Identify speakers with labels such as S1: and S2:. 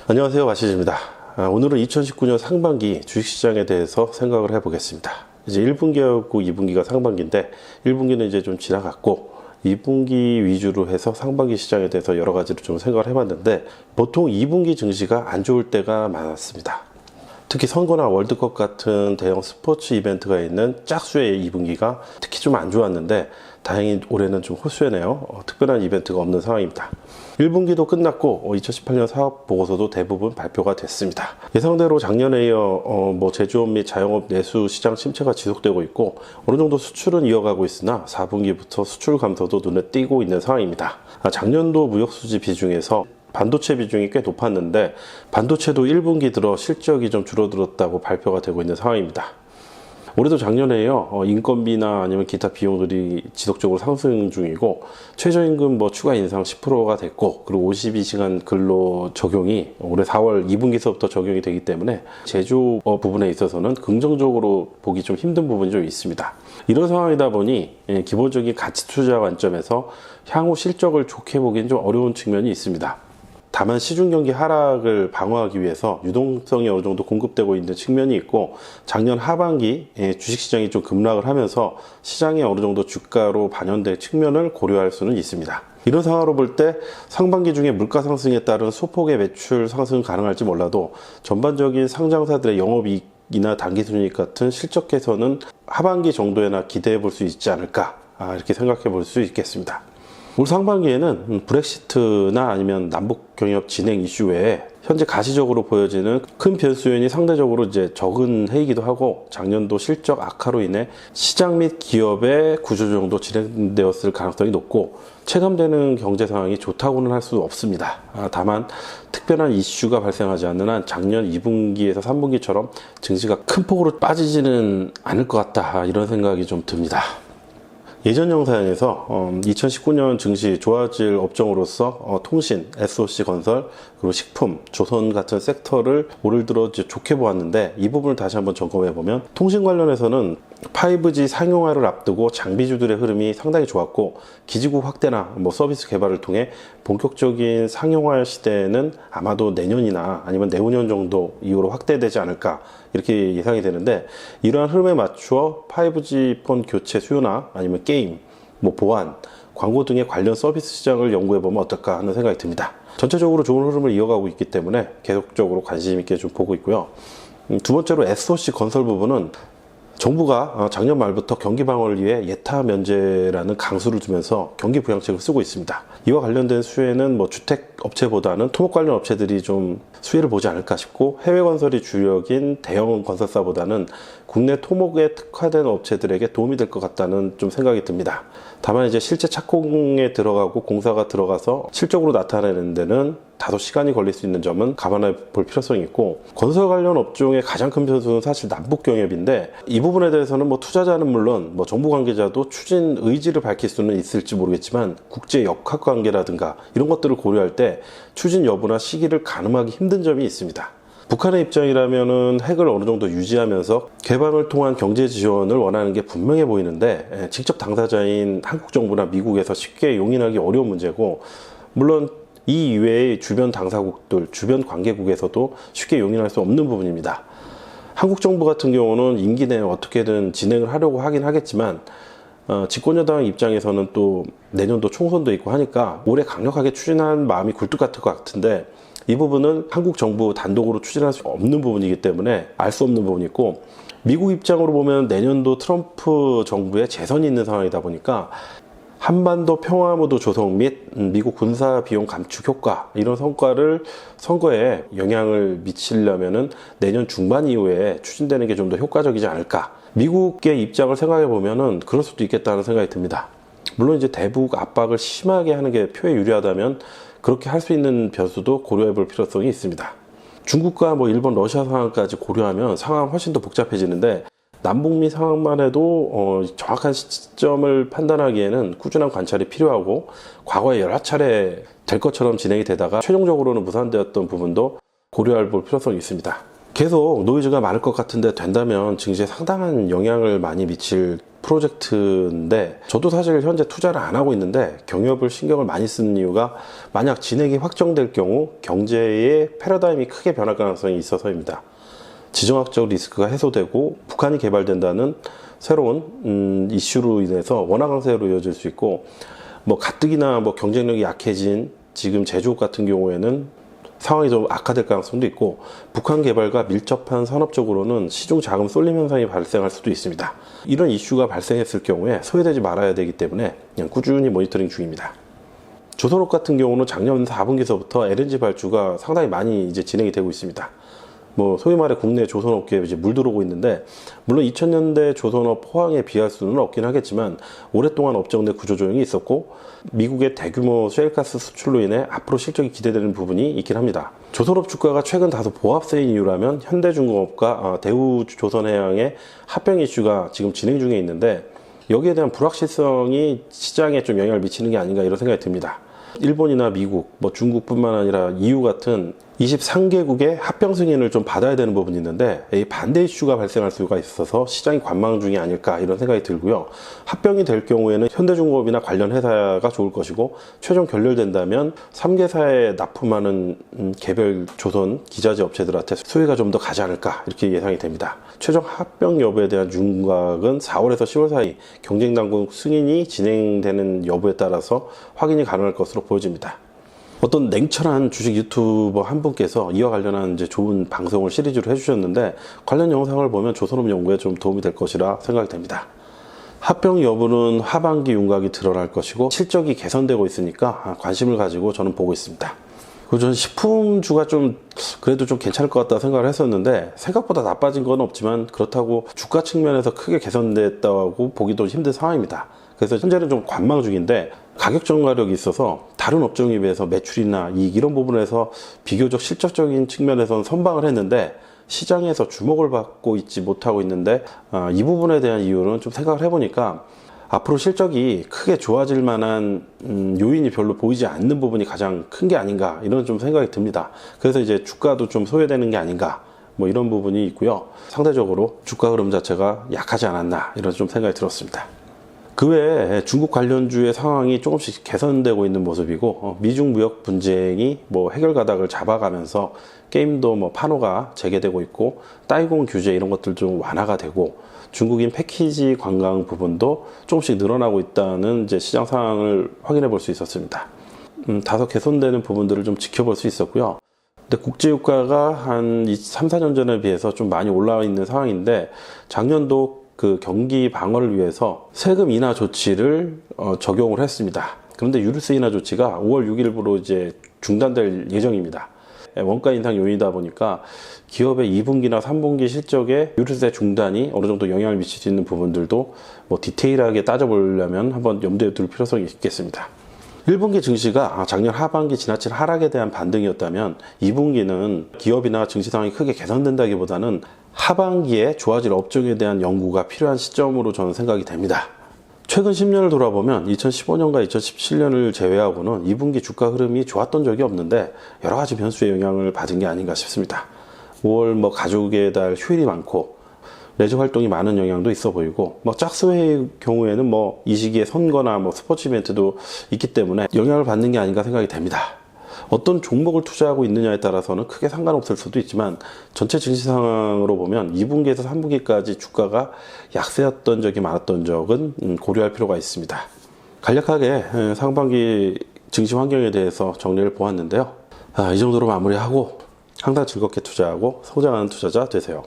S1: 안녕하세요, 마시즈입니다. 오늘은 2019년 상반기 주식시장에 대해서 생각을 해보겠습니다. 이제 1분기하고 2분기가 상반기인데 1분기는 이제 좀 지나갔고 2분기 위주로 해서 상반기 시장에 대해서 여러 가지를 좀 생각을 해봤는데 보통 2분기 증시가 안 좋을 때가 많았습니다. 특히 선거나 월드컵 같은 대형 스포츠 이벤트가 있는 짝수의 2분기가 특히 좀 안 좋았는데 다행히 올해는 좀 호수네요. 특별한 이벤트가 없는 상황입니다. 1분기도 끝났고 2018년 사업 보고서도 대부분 발표가 됐습니다. 예상대로 작년에 이어 제조업 및 자영업 내수 시장 침체가 지속되고 있고 어느 정도 수출은 이어가고 있으나 4분기부터 수출 감소도 눈에 띄고 있는 상황입니다. 작년도 무역수지 비중에서 반도체 비중이 꽤 높았는데 반도체도 1분기 들어 실적이 좀 줄어들었다고 발표가 되고 있는 상황입니다. 올해도 작년에요 인건비나 아니면 기타 비용들이 지속적으로 상승 중이고 최저임금 추가 인상 10%가 됐고 그리고 52시간 근로 적용이 올해 4월 2분기서부터 적용이 되기 때문에 제조업 부분에 있어서는 긍정적으로 보기 좀 힘든 부분이 좀 있습니다. 이런 상황이다 보니 기본적인 가치 투자 관점에서 향후 실적을 좋게 보기엔 좀 어려운 측면이 있습니다. 다만 시중 경기 하락을 방어하기 위해서 유동성이 어느 정도 공급되고 있는 측면이 있고 작년 하반기 주식시장이 좀 급락을 하면서 시장에 어느 정도 주가로 반영될 측면을 고려할 수는 있습니다. 이런 상황으로 볼 때 상반기 중에 물가 상승에 따른 소폭의 매출 상승은 가능할지 몰라도 전반적인 상장사들의 영업이익이나 단기순이익 같은 실적 개선은 하반기 정도에나 기대해 볼 수 있지 않을까 이렇게 생각해 볼 수 있겠습니다. 올 상반기에는 브렉시트나 아니면 남북 경협 진행 이슈 외에 현재 가시적으로 보여지는 큰 변수 요인이 상대적으로 이제 적은 해이기도 하고 작년도 실적 악화로 인해 시장 및 기업의 구조조정도 진행되었을 가능성이 높고 체감되는 경제 상황이 좋다고는 할 수 없습니다. 다만 특별한 이슈가 발생하지 않는 한 작년 2분기에서 3분기처럼 증시가 큰 폭으로 빠지지는 않을 것 같다 이런 생각이 좀 듭니다. 예전 영상에서 2019년 증시 좋아질 업종으로서 통신, SOC 건설, 그리고 식품, 조선 같은 섹터를 올 들어 좋게 보았는데 이 부분을 다시 한번 점검해 보면 통신 관련해서는 5G 상용화를 앞두고 장비주들의 흐름이 상당히 좋았고 기지국 확대나 서비스 개발을 통해 본격적인 상용화 시대는 아마도 내년이나 아니면 내후년 정도 이후로 확대되지 않을까 이렇게 예상이 되는데 이러한 흐름에 맞추어 5G 폰 교체 수요나 아니면 게임, 보안, 광고 등의 관련 서비스 시장을 연구해보면 어떨까 하는 생각이 듭니다. 전체적으로 좋은 흐름을 이어가고 있기 때문에 계속적으로 관심 있게 좀 보고 있고요. 두 번째로 SOC 건설 부분은 정부가 작년 말부터 경기 방어를 위해 예타 면제라는 강수를 두면서 경기 부양책을 쓰고 있습니다. 이와 관련된 수혜는 주택 업체보다는 토목 관련 업체들이 좀 수혜를 보지 않을까 싶고 해외 건설이 주력인 대형 건설사보다는 국내 토목에 특화된 업체들에게 도움이 될 것 같다는 좀 생각이 듭니다. 다만 이제 실제 착공에 들어가고 공사가 들어가서 실적으로 나타내는 데는 다소 시간이 걸릴 수 있는 점은 감안해 볼 필요성이 있고 건설 관련 업종의 가장 큰 변수는 사실 남북 경협인데 이 부분에 대해서는 투자자는 물론 정부 관계자도 추진 의지를 밝힐 수는 있을지 모르겠지만 국제 역학 관계라든가 이런 것들을 고려할 때 추진 여부나 시기를 가늠하기 힘든 점이 있습니다. 북한의 입장이라면은 핵을 어느 정도 유지하면서 개방을 통한 경제 지원을 원하는 게 분명해 보이는데 직접 당사자인 한국 정부나 미국에서 쉽게 용인하기 어려운 문제고 물론 이 이외의 주변 당사국들, 주변 관계국에서도 쉽게 용인할 수 없는 부분입니다. 한국 정부 같은 경우는 임기 내에 어떻게든 진행을 하려고 하긴 하겠지만 집권여당 입장에서는 또 내년도 총선도 있고 하니까 올해 강력하게 추진할 마음이 굴뚝 같을 것 같은데 이 부분은 한국 정부 단독으로 추진할 수 없는 부분이기 때문에 알 수 없는 부분이 있고 미국 입장으로 보면 내년도 트럼프 정부의 재선이 있는 상황이다 보니까 한반도 평화무드 조성 및 미국 군사 비용 감축 효과 이런 성과를 선거에 영향을 미치려면은 내년 중반 이후에 추진되는 게 좀 더 효과적이지 않을까. 미국의 입장을 생각해 보면은 그럴 수도 있겠다는 생각이 듭니다. 물론 이제 대북 압박을 심하게 하는 게 표에 유리하다면 그렇게 할 수 있는 변수도 고려해 볼 필요성이 있습니다. 중국과 일본, 러시아 상황까지 고려하면 상황은 훨씬 더 복잡해지는데 남북미 상황만 해도 정확한 시점을 판단하기에는 꾸준한 관찰이 필요하고 과거에 여러 차례 될 것처럼 진행이 되다가 최종적으로는 무산되었던 부분도 고려해 볼 필요성이 있습니다. 계속 노이즈가 많을 것 같은데 된다면 증시에 상당한 영향을 많이 미칠 프로젝트인데 저도 사실 현재 투자를 안 하고 있는데 경협을 신경을 많이 쓰는 이유가 만약 진행이 확정될 경우 경제의 패러다임이 크게 변할 가능성이 있어서입니다. 지정학적 리스크가 해소되고 북한이 개발된다는 새로운 이슈로 인해서 원화 강세로 이어질 수 있고 뭐 가뜩이나 뭐 경쟁력이 약해진 지금 제조업 같은 경우에는 상황이 좀 악화될 가능성도 있고 북한 개발과 밀접한 산업 쪽으로는 시중 자금 쏠림 현상이 발생할 수도 있습니다. 이런 이슈가 발생했을 경우에 소외되지 말아야 되기 때문에 그냥 꾸준히 모니터링 중입니다. 조선업 같은 경우는 작년 4분기서부터 LNG 발주가 상당히 많이 이제 진행이 되고 있습니다. 뭐 소위 말해 국내 조선업계에 이제 물 들어오고 있는데 물론 2000년대 조선업 호황에 비할 수는 없긴 하겠지만 오랫동안 업종 내 구조조정이 있었고 미국의 대규모 셰일가스 수출로 인해 앞으로 실적이 기대되는 부분이 있긴 합니다. 조선업 주가가 최근 다소 보합세인 이유라면 현대중공업과 대우조선해양의 합병 이슈가 지금 진행 중에 있는데 여기에 대한 불확실성이 시장에 좀 영향을 미치는 게 아닌가 이런 생각이 듭니다. 일본이나 미국, 뭐 중국뿐만 아니라 EU 같은 23개국의 합병 승인을 좀 받아야 되는 부분이 있는데 이 반대 이슈가 발생할 수가 있어서 시장이 관망 중이 아닐까 이런 생각이 들고요. 합병이 될 경우에는 현대중공업이나 관련 회사가 좋을 것이고 최종 결렬된다면 3개사에 납품하는 개별 조선 기자재 업체들한테 수혜가 좀 더 가지 않을까 이렇게 예상이 됩니다. 최종 합병 여부에 대한 윤곽은 4월에서 10월 사이 경쟁당국 승인이 진행되는 여부에 따라서 확인이 가능할 것으로 보여집니다. 어떤 냉철한 주식 유튜버 한 분께서 이와 관련한 이제 좋은 방송을 시리즈로 해주셨는데 관련 영상을 보면 조선업 연구에 좀 도움이 될 것이라 생각이 됩니다. 합병 여부는 하반기 윤곽이 드러날 것이고 실적이 개선되고 있으니까 관심을 가지고 저는 보고 있습니다. 그리고 저는 식품주가 좀 그래도 좀 괜찮을 것 같다 생각을 했었는데 생각보다 나빠진 건 없지만 그렇다고 주가 측면에서 크게 개선됐다고 보기도 힘든 상황입니다. 그래서 현재는 좀 관망 중인데 가격 전가력이 있어서 다른 업종에 비해서 매출이나 이익 이런 부분에서 비교적 실적적인 측면에서는 선방을 했는데 시장에서 주목을 받고 있지 못하고 있는데 이 부분에 대한 이유는 좀 생각을 해보니까 앞으로 실적이 크게 좋아질 만한 요인이 별로 보이지 않는 부분이 가장 큰 게 아닌가 이런 좀 생각이 듭니다. 그래서 이제 주가도 좀 소외되는 게 아닌가 뭐 이런 부분이 있고요. 상대적으로 주가 흐름 자체가 약하지 않았나 이런 좀 생각이 들었습니다. 그 외에 중국 관련주의 상황이 조금씩 개선되고 있는 모습이고 미중 무역 분쟁이 뭐 해결 가닥을 잡아가면서 게임도 뭐 판호가 재개되고 있고 따이공 규제 이런 것들 좀 완화가 되고 중국인 패키지 관광 부분도 조금씩 늘어나고 있다는 이제 시장 상황을 확인해 볼 수 있었습니다. 다소 개선되는 부분들을 좀 지켜볼 수 있었고요. 근데 국제유가가 한 3, 4년 전에 비해서 좀 많이 올라와 있는 상황인데 작년도 그 경기 방어를 위해서 세금 인하 조치를 적용을 했습니다. 그런데 유류세 인하 조치가 5월 6일부로 이제 중단될 예정입니다. 원가 인상 요인이다 보니까 기업의 2분기나 3분기 실적에 유류세 중단이 어느 정도 영향을 미칠 수 있는 부분들도 뭐 디테일하게 따져보려면 한번 염두에 둘 필요성이 있겠습니다. 1분기 증시가 작년 하반기 지나친 하락에 대한 반등이었다면 2분기는 기업이나 증시 상황이 크게 개선된다기보다는 하반기에 좋아질 업종에 대한 연구가 필요한 시점으로 저는 생각이 됩니다. 최근 10년을 돌아보면 2015년과 2017년을 제외하고는 2분기 주가 흐름이 좋았던 적이 없는데 여러 가지 변수의 영향을 받은 게 아닌가 싶습니다. 5월 뭐 가족의 달 휴일이 많고 레저 활동이 많은 영향도 있어 보이고 뭐 짝수회의 경우에는 뭐 이 시기에 선거나 뭐 스포츠 이벤트도 있기 때문에 영향을 받는 게 아닌가 생각이 됩니다. 어떤 종목을 투자하고 있느냐에 따라서는 크게 상관없을 수도 있지만 전체 증시 상황으로 보면 2분기에서 3분기까지 주가가 약세였던 적이 많았던 적은 고려할 필요가 있습니다. 간략하게 상반기 증시 환경에 대해서 정리를 보았는데요. 이 정도로 마무리하고 항상 즐겁게 투자하고 성장하는 투자자 되세요.